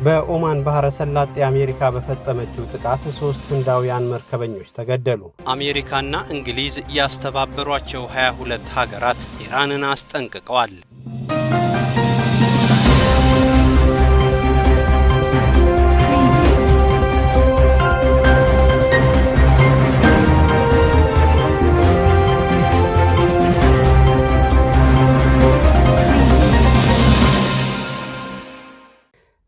በኦማን ባህረ ሰላጤ አሜሪካ በፈጸመችው ጥቃት 3 ህንዳውያን መርከበኞች ተገደሉ። አሜሪካና እንግሊዝ ያስተባበሯቸው 22 ሀገራት ኢራንን አስጠንቅቀዋል።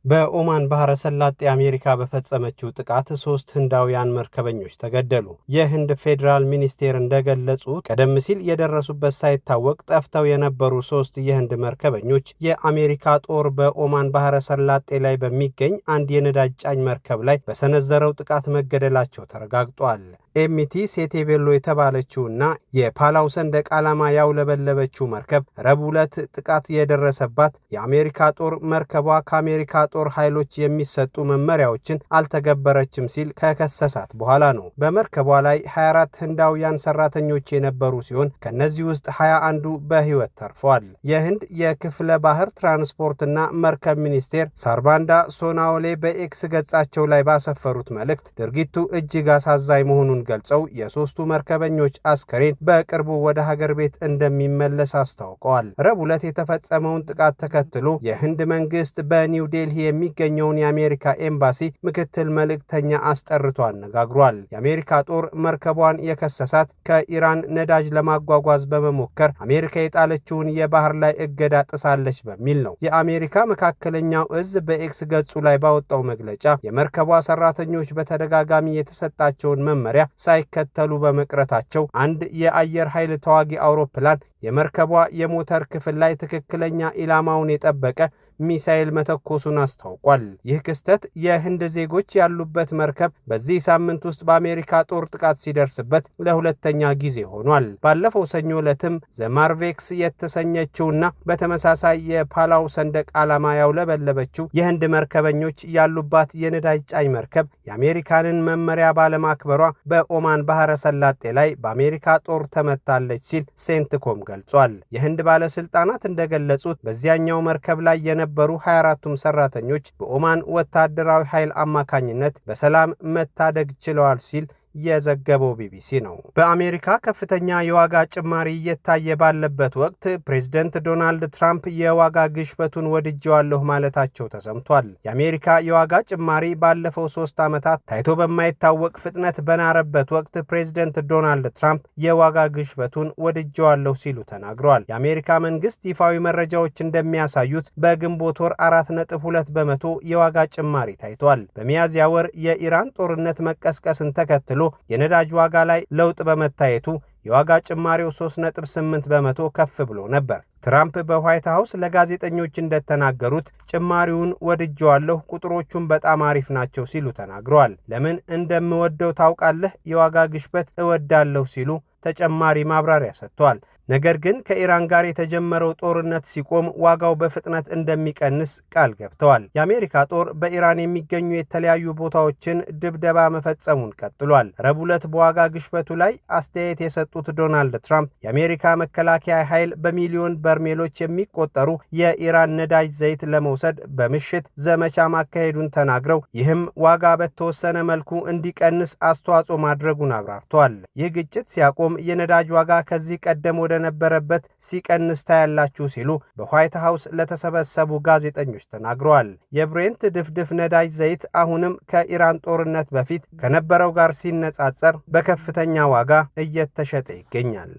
በኦማን ባህረ ሰላጤ አሜሪካ በፈጸመችው ጥቃት 3 ህንዳውያን መርከበኞች ተገደሉ። የህንድ ፌዴራል ሚኒስቴር እንደገለጹት ቀደም ሲል የደረሱበት ሳይታወቅ ጠፍተው የነበሩ 3 የህንድ መርከበኞች የአሜሪካ ጦር በኦማን ባህረ ሰላጤ ላይ በሚገኝ አንድ የነዳጅ ጫኝ መርከብ ላይ በሰነዘረው ጥቃት መገደላቸው ተረጋግጧል። ኤምቲ ሴቴቬሎ የተባለችውና የፓላው ሰንደቅ ዓላማ ያውለበለበችው መርከብ ረቡዕ ዕለት ጥቃት የደረሰባት የአሜሪካ ጦር መርከቧ ከአሜሪካ ጦር ኃይሎች የሚሰጡ መመሪያዎችን አልተገበረችም ሲል ከከሰሳት በኋላ ነው። በመርከቧ ላይ 24 ህንዳውያን ሰራተኞች የነበሩ ሲሆን ከነዚህ ውስጥ 21ዱ በህይወት ተርፈዋል። የህንድ የክፍለ ባህር ትራንስፖርትና መርከብ ሚኒስቴር ሳርባንዳ ሶናኦሌ በኤክስ ገጻቸው ላይ ባሰፈሩት መልእክት ድርጊቱ እጅግ አሳዛኝ መሆኑን ገልጸው የሶስቱ መርከበኞች አስከሬን በቅርቡ ወደ ሀገር ቤት እንደሚመለስ አስታውቀዋል። ረቡዕ ዕለት የተፈጸመውን ጥቃት ተከትሎ የህንድ መንግስት በኒው ዴልሂ የሚገኘውን የአሜሪካ ኤምባሲ ምክትል መልእክተኛ አስጠርቶ አነጋግሯል። የአሜሪካ ጦር መርከቧን የከሰሳት ከኢራን ነዳጅ ለማጓጓዝ በመሞከር አሜሪካ የጣለችውን የባህር ላይ እገዳ ጥሳለች በሚል ነው። የአሜሪካ መካከለኛው እዝ በኤክስ ገጹ ላይ ባወጣው መግለጫ የመርከቧ ሰራተኞች በተደጋጋሚ የተሰጣቸውን መመሪያ ሳይከተሉ በመቅረታቸው አንድ የአየር ኃይል ተዋጊ አውሮፕላን የመርከቧ የሞተር ክፍል ላይ ትክክለኛ ኢላማውን የጠበቀ ሚሳኤል መተኮሱን አስታውቋል። ይህ ክስተት የህንድ ዜጎች ያሉበት መርከብ በዚህ ሳምንት ውስጥ በአሜሪካ ጦር ጥቃት ሲደርስበት ለሁለተኛ ጊዜ ሆኗል። ባለፈው ሰኞ ዕለትም ዘማርቬክስ የተሰኘችውና በተመሳሳይ የፓላው ሰንደቅ ዓላማ ያውለበለበችው የህንድ መርከበኞች ያሉባት የነዳጅ ጫኝ መርከብ የአሜሪካንን መመሪያ ባለማክበሯ በኦማን ባህረ ሰላጤ ላይ በአሜሪካ ጦር ተመታለች ሲል ሴንትኮም ገልጿል። የህንድ ባለስልጣናት እንደገለጹት በዚያኛው መርከብ ላይ የነበሩ 24ቱም ሰራተኞች በኦማን ወታደራዊ ኃይል አማካኝነት በሰላም መታደግ ችለዋል ሲል የዘገበው ቢቢሲ ነው። በአሜሪካ ከፍተኛ የዋጋ ጭማሪ እየታየ ባለበት ወቅት ፕሬዝዳንት ዶናልድ ትራምፕ የዋጋ ግሽበቱን ወድጄዋለሁ ማለታቸው ተሰምቷል። የአሜሪካ የዋጋ ጭማሪ ባለፈው 3 ዓመታት ታይቶ በማይታወቅ ፍጥነት በናረበት ወቅት ፕሬዝዳንት ዶናልድ ትራምፕ የዋጋ ግሽበቱን ወድጄዋለሁ ሲሉ ተናግረዋል። የአሜሪካ መንግስት ይፋዊ መረጃዎች እንደሚያሳዩት በግንቦት ወር 4.2 በመቶ የዋጋ ጭማሪ ታይቷል። በሚያዝያ ወር የኢራን ጦርነት መቀስቀስን ተከትሎ የነዳጅ ዋጋ ላይ ለውጥ በመታየቱ የዋጋ ጭማሪው 3.8 በመቶ ከፍ ብሎ ነበር። ትራምፕ በዋይት ሃውስ ለጋዜጠኞች እንደተናገሩት ጭማሪውን ወድጄዋለሁ፣ ቁጥሮቹም በጣም አሪፍ ናቸው ሲሉ ተናግረዋል። ለምን እንደምወደው ታውቃለህ? የዋጋ ግሽበት እወዳለሁ ሲሉ ተጨማሪ ማብራሪያ ሰጥቷል። ነገር ግን ከኢራን ጋር የተጀመረው ጦርነት ሲቆም ዋጋው በፍጥነት እንደሚቀንስ ቃል ገብተዋል። የአሜሪካ ጦር በኢራን የሚገኙ የተለያዩ ቦታዎችን ድብደባ መፈጸሙን ቀጥሏል። ረቡዕ ዕለት በዋጋ ግሽበቱ ላይ አስተያየት የሰጡት ዶናልድ ትራምፕ የአሜሪካ መከላከያ ኃይል በሚሊዮን በርሜሎች የሚቆጠሩ የኢራን ነዳጅ ዘይት ለመውሰድ በምሽት ዘመቻ ማካሄዱን ተናግረው ይህም ዋጋ በተወሰነ መልኩ እንዲቀንስ አስተዋጽኦ ማድረጉን አብራርተዋል። ይህ ግጭት ሲያቆም የነዳጅ ዋጋ ከዚህ ቀደም ወደ ነበረበት ሲቀንስ ታያላችሁ ሲሉ በዋይት ሃውስ ለተሰበሰቡ ጋዜጠኞች ተናግረዋል። የብሬንት ድፍድፍ ነዳጅ ዘይት አሁንም ከኢራን ጦርነት በፊት ከነበረው ጋር ሲነጻጸር በከፍተኛ ዋጋ እየተሸጠ ይገኛል።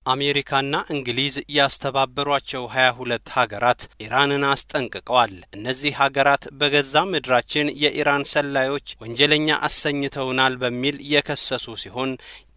አሜሪካና እንግሊዝ ያስተባበሯቸው 22 ሀገራት ኢራንን አስጠንቅቀዋል። እነዚህ ሀገራት በገዛ ምድራችን የኢራን ሰላዮች ወንጀለኛ አሰኝተውናል በሚል የከሰሱ ሲሆን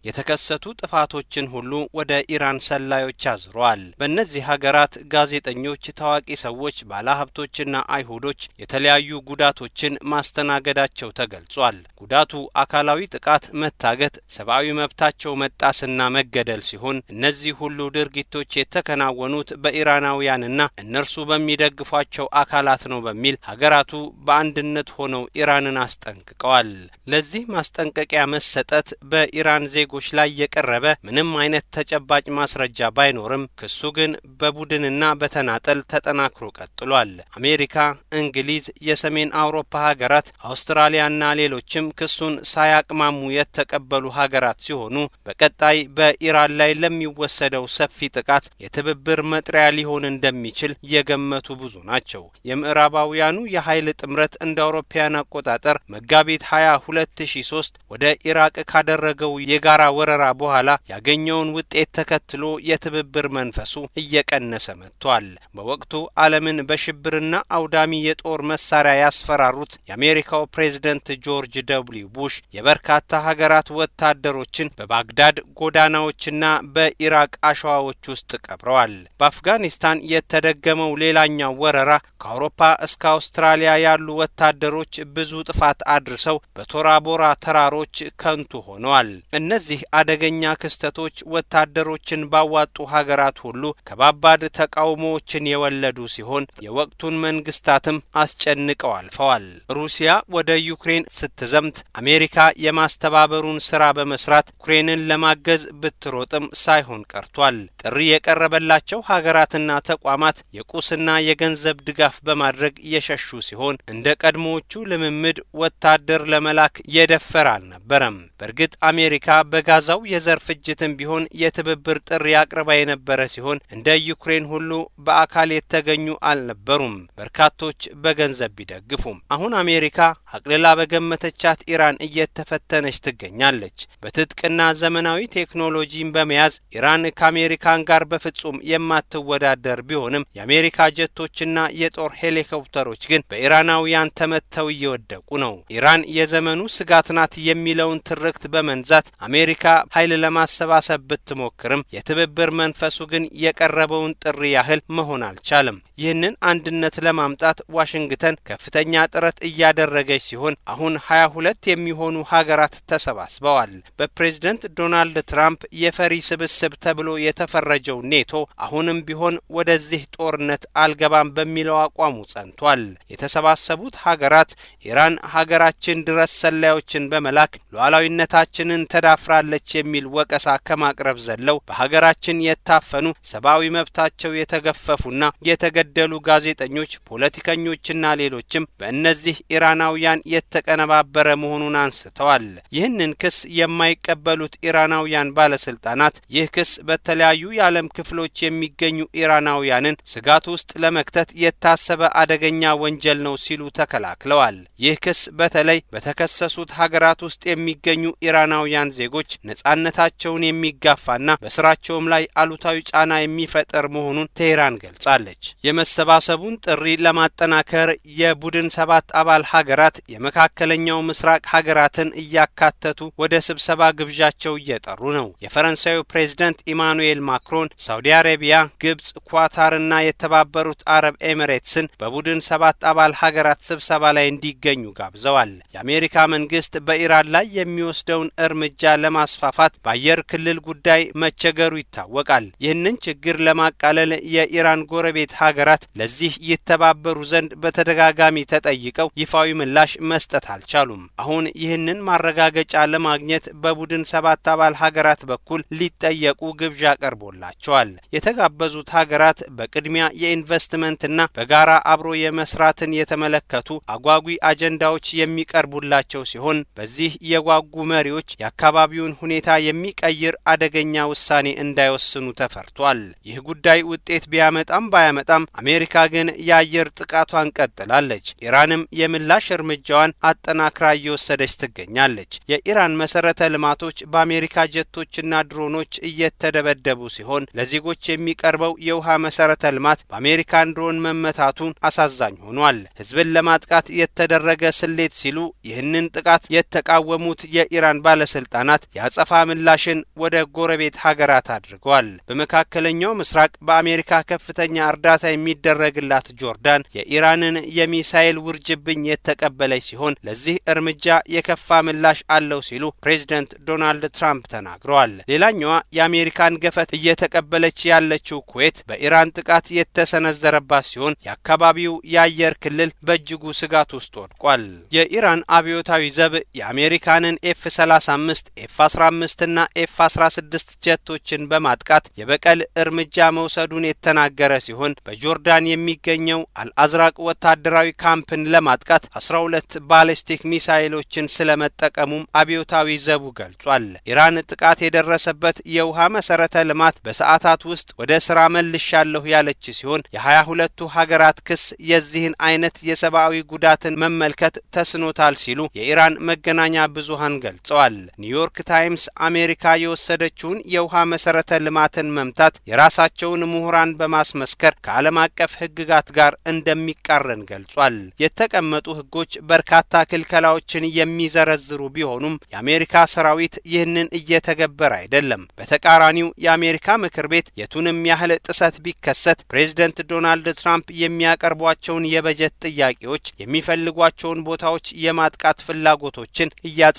የተከሰቱ ጥፋቶችን ሁሉ ወደ ኢራን ሰላዮች አዝሯል። በእነዚህ ሀገራት ጋዜጠኞች፣ ታዋቂ ሰዎች፣ ባለሀብቶችና አይሁዶች የተለያዩ ጉዳቶችን ማስተናገዳቸው ተገልጿል። ጉዳቱ አካላዊ ጥቃት፣ መታገት፣ ሰብአዊ መብታቸው መጣስና መገደል ሲሆን እነዚህ ሁሉ ድርጊቶች የተከናወኑት በኢራናውያንና እነርሱ በሚደግፏቸው አካላት ነው በሚል ሀገራቱ በአንድነት ሆነው ኢራንን አስጠንቅቀዋል። ለዚህ ማስጠንቀቂያ መሰጠት በኢራን ዜጎች ላይ የቀረበ ምንም አይነት ተጨባጭ ማስረጃ ባይኖርም ክሱ ግን በቡድንና በተናጠል ተጠናክሮ ቀጥሏል። አሜሪካ፣ እንግሊዝ፣ የሰሜን አውሮፓ ሀገራት፣ አውስትራሊያና ሌሎችም ክሱን ሳያቅማሙ የተቀበሉ ሀገራት ሲሆኑ በቀጣይ በኢራን ላይ ለሚወሰደው ሰፊ ጥቃት የትብብር መጥሪያ ሊሆን እንደሚችል የገመቱ ብዙ ናቸው። የምዕራባውያኑ የኃይል ጥምረት እንደ አውሮፓውያን አቆጣጠር መጋቢት 20 2003 ወደ ኢራቅ ካደረገው የጋራ ወረራ በኋላ ያገኘውን ውጤት ተከትሎ የትብብር መንፈሱ እየቀነሰ መጥቷል። በወቅቱ ዓለምን በሽብርና አውዳሚ የጦር መሳሪያ ያስፈራሩት የአሜሪካው ፕሬዝዳንት ጆርጅ ደብሊው ቡሽ የበርካታ ሀገራት ወታደሮችን በባግዳድ ጎዳናዎችና በኢራቅ አሸዋዎች ውስጥ ቀብረዋል። በአፍጋኒስታን የተደገመው ሌላኛው ወረራ ከአውሮፓ እስከ አውስትራሊያ ያሉ ወታደሮች ብዙ ጥፋት አድርሰው በቶራ ቦራ ተራሮች ከንቱ ሆነዋል። እነዚህ አደገኛ ክስተቶች ወታደሮችን ባዋጡ ሀገራት ሁሉ ከባባድ ተቃውሞዎችን የወለዱ ሲሆን የወቅቱን መንግስታትም አስጨንቀው አልፈዋል። ሩሲያ ወደ ዩክሬን ስትዘምት አሜሪካ የማስተባበሩን ስራ በመስራት ዩክሬንን ለማገዝ ብትሮጥም ሳይሆን ቀርቷል። ጥሪ የቀረበላቸው ሀገራትና ተቋማት የቁስና የገንዘብ ድጋፍ በማድረግ የሸሹ ሲሆን እንደ ቀድሞዎቹ ልምምድ ወታደር ለመላክ የደፈረ አልነበረም። በእርግጥ አሜሪካ በጋዛው የዘር ፍጅትም ቢሆን የትብብር ጥሪ አቅርባ የነበረ ሲሆን እንደ ዩክሬን ሁሉ በአካል የተገኙ አልነበሩም፣ በርካቶች በገንዘብ ቢደግፉም። አሁን አሜሪካ አቅልላ በገመተቻት ኢራን እየተፈተነች ትገኛለች። በትጥቅና ዘመናዊ ቴክኖሎጂን በመያዝ ኢራን ከአሜሪካን ጋር በፍጹም የማትወዳደር ቢሆንም የአሜሪካ ጀቶችና የጦር ሄሊኮፕተሮች ግን በኢራናውያን ተመተው እየወደቁ ነው። ኢራን የዘመኑ ስጋት ናት የሚለውን ትርክት በመንዛት አሜሪካ ኃይል ለማሰባሰብ ብትሞክርም የትብብር መንፈሱ ግን የቀረበውን ጥሪ ያህል መሆን አልቻለም። ይህንን አንድነት ለማምጣት ዋሽንግተን ከፍተኛ ጥረት እያደረገች ሲሆን አሁን 22 የሚሆኑ ሀገራት ተሰባስበዋል። በፕሬዝዳንት ዶናልድ ትራምፕ የፈሪ ስብስብ ተብሎ የተፈረጀው ኔቶ አሁንም ቢሆን ወደዚህ ጦርነት አልገባም በሚለው አቋሙ ጸንቷል። የተሰባሰቡት ሀገራት ኢራን ሀገራችን ድረስ ሰላዮችን በመላክ ሉዓላዊነታችንን ተዳፍራለች የሚል ወቀሳ ከማቅረብ ዘለው በሀገራችን የታፈኑ ሰብአዊ መብታቸው የተገፈፉና የተገደሉ ጋዜጠኞች፣ ፖለቲከኞችና ሌሎችም በእነዚህ ኢራናውያን የተቀነባበረ መሆኑን አንስተዋል። ይህንን ክስ የማይቀበሉት ኢራናውያን ባለስልጣናት ይህ ክስ በተለያዩ የዓለም ክፍሎች የሚገኙ ኢራናውያንን ስጋት ውስጥ ለመክተት የታሰበ አደገኛ ወንጀል ነው ሲሉ ተከላክለዋል። ይህ ክስ በተለይ በተከሰሱት ሀገራት ውስጥ የሚገኙ ኢራናውያን ዜጎች ነጻነታቸውን የሚጋፋና በስራቸውም ላይ አሉታዊ ጫና የሚፈጥር መሆኑን ቴህራን ገልጻለች። የመሰባሰቡን ጥሪ ለማጠናከር የቡድን 7 አባል ሀገራት የመካከለኛው ምስራቅ ሀገራትን እያካተቱ ወደ ስብሰባ ግብዣቸው እየጠሩ ነው። የፈረንሳዩ ፕሬዝዳንት ኢማኑኤል ማክሮን ሳውዲ አረቢያ፣ ግብጽ፣ ኳታርና የተባበሩት አረብ ኤሚሬትስን በቡድን 7 አባል ሀገራት ስብሰባ ላይ እንዲገኙ ጋብዘዋል። የአሜሪካ መንግስት በኢራን ላይ የሚወስደውን እርምጃ ለማስፋፋት በአየር ክልል ጉዳይ መቸገሩ ይታወቃል። ይህንን ችግር ለማቃለል የኢራን ጎረቤት ሀገራት ለዚህ ይተባበሩ ዘንድ በተደጋጋሚ ተጠይቀው ይፋዊ ምላሽ መስጠት አልቻሉም። አሁን ይህንን ማረጋገጫ ለማግኘት በቡድን 7 አባል ሀገራት በኩል ሊጠየቁ ግብዣ ቀርቦላቸዋል። የተጋበዙት ሀገራት በቅድሚያ የኢንቨስትመንትና በጋራ አብሮ የመስራትን የተመለከቱ አጓጊ አጀንዳዎች የሚቀርቡላቸው ሲሆን በዚህ የጓጉ መሪዎች የአካባቢውን ሁኔታ የሚቀይር አደገኛ ውሳኔ እንዳይወስኑ ተፈርቷል። ይህ ጉዳይ ውጤት ቢያመጣም ባያመጣም አሜሪካ ግን የአየር ጥቃቷን ቀጥላለች። ኢራንም የምላሽ እርምጃዋን አጠናክራ እየወሰደች ትገኛለች። የኢራን መሰረተ ልማቶች በአሜሪካ ጀቶችና ድሮኖች እየተደበደቡ ሲሆን ለዜጎች የሚቀርበው የውሃ መሰረተ ልማት በአሜሪካን ድሮን መመታቱን አሳዛኝ ሆኗል። ህዝብን ለማጥቃት የተደረገ ስሌት ሲሉ ይህንን ጥቃት የተቃወሙት የኢራን ባለስልጣናት ያጸፋ ምላሽን ወደ ጎረቤት ሀገራት አድርገዋል። በመካከለኛው ምስራቅ በአሜሪካ ከፍተኛ እርዳታ የሚደረግላት ጆርዳን የኢራንን የሚሳኤል ውርጅብኝ የተቀበለች ሲሆን ለዚህ እርምጃ የከፋ ምላሽ አለው ሲሉ ፕሬዝዳንት ዶናልድ ትራምፕ ተናግረዋል። ሌላኛዋ የአሜሪካን ገፈት እየተቀበለች ያለችው ኩዌት በኢራን ጥቃት የተሰነዘረባት ሲሆን የአካባቢው የአየር ክልል በእጅጉ ስጋት ውስጥ ወድቋል። የኢራን አብዮታዊ ዘብ የአሜሪካንን ኤፍ-35፣ ኤፍ-15 እና ኤፍ-16 ጀቶችን በማጥቃት የበቀል እርምጃ መውሰዱን የተናገረ ሲሆን በጆርዳን የሚገኘው አልአዝራቅ ወታደራዊ ካምፕን ለማጥቃት 12 ባሊስቲክ ሚሳኤሎችን ስለመጠቀሙም አብዮታዊ ዘቡ ገልጿል። ኢራን ጥቃት የደረሰበት የውሃ መሰረተ ልማት በሰዓታት ውስጥ ወደ ስራ መልሻለሁ ያለች ሲሆን የ22ቱ ሀገራት ክስ የዚህን አይነት የሰብአዊ ጉዳትን መመልከት ተስኖታል ሲሉ የኢራን መገናኛ ብዙሃን ገልጸዋል። ኒውዮርክ ታይምስ አሜሪካ የወሰደችውን የውሃ መሰረተ ልማትን መምታት የራሳቸውን ምሁራን በማስመስከር ከዓለም አቀፍ ህግጋት ጋር እንደሚቃረን ገልጿል። የተቀመጡ ህጎች በርካታ ክልከላዎችን የሚዘረዝሩ ቢሆኑም የአሜሪካ ሰራዊት ይህንን እየተገበረ አይደለም። በተቃራኒው የአሜሪካ ምክር ቤት የቱንም ያህል ጥሰት ቢከሰት ፕሬዝዳንት ዶናልድ ትራምፕ የሚያቀርቧቸውን የበጀት ጥያቄዎች የሚፈልጓቸውን ቦታዎች የማጥቃት ፍላጎቶችን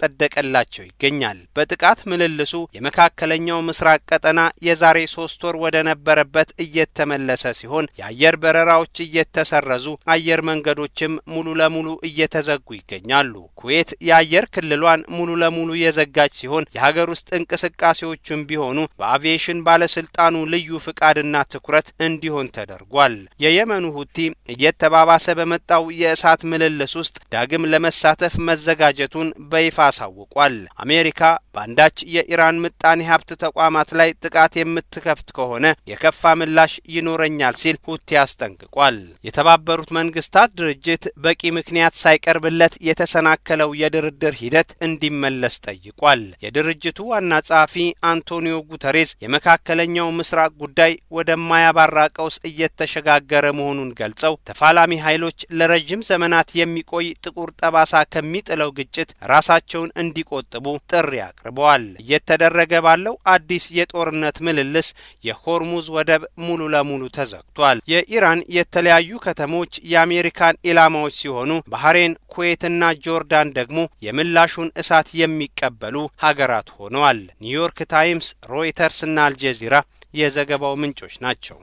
እያጸደቀላቸው ይገኛል። በጥቃት ምልልሱ የመካከለኛው ምስራቅ ቀጠና የዛሬ 3 ወር ወደ ነበረበት እየተመለሰ ሲሆን የአየር በረራዎች እየተሰረዙ አየር መንገዶችም ሙሉ ለሙሉ እየተዘጉ ይገኛሉ። ኩዌት የአየር ክልሏን ሙሉ ለሙሉ የዘጋች ሲሆን የሀገር ውስጥ እንቅስቃሴዎችም ቢሆኑ በአቪዬሽን ባለስልጣኑ ልዩ ፍቃድና ትኩረት እንዲሆን ተደርጓል። የየመኑ ሁቲ እየተባባሰ በመጣው የእሳት ምልልስ ውስጥ ዳግም ለመሳተፍ መዘጋጀቱን በይፋ አሳውቋል። አሜሪካ በአንዳች የኢራን ምጣኔ ሀብት ተቋማት ላይ ጥቃት የምትከፍት ከሆነ የከፋ ምላሽ ይኖረኛል ሲል ሁቲ አስጠንቅቋል። የተባበሩት መንግስታት ድርጅት በቂ ምክንያት ሳይቀርብለት የተሰናከለው የድርድር ሂደት እንዲመለስ ጠይቋል። የድርጅቱ ዋና ጸሐፊ አንቶኒዮ ጉተሬስ የመካከለኛው ምስራቅ ጉዳይ ወደማያባራ ቀውስ እየተሸጋገረ መሆኑን ገልጸው ተፋላሚ ኃይሎች ለረጅም ዘመናት የሚቆይ ጥቁር ጠባሳ ከሚጥለው ግጭት ራሳቸውን እንዲቆጥቡ ጥሪ አቅርበዋል። እየተደረገ ባለው አዲስ የጦርነት ምልልስ የሆርሙዝ ወደብ ሙሉ ለሙሉ ተዘግቷል። የኢራን የተለያዩ ከተሞች የአሜሪካን ኢላማዎች ሲሆኑ ባህሬን፣ ኩዌትና ጆርዳን ደግሞ የምላሹን እሳት የሚቀበሉ ሀገራት ሆነዋል። ኒውዮርክ ታይምስ፣ ሮይተርስ እና አልጀዚራ የዘገባው ምንጮች ናቸው።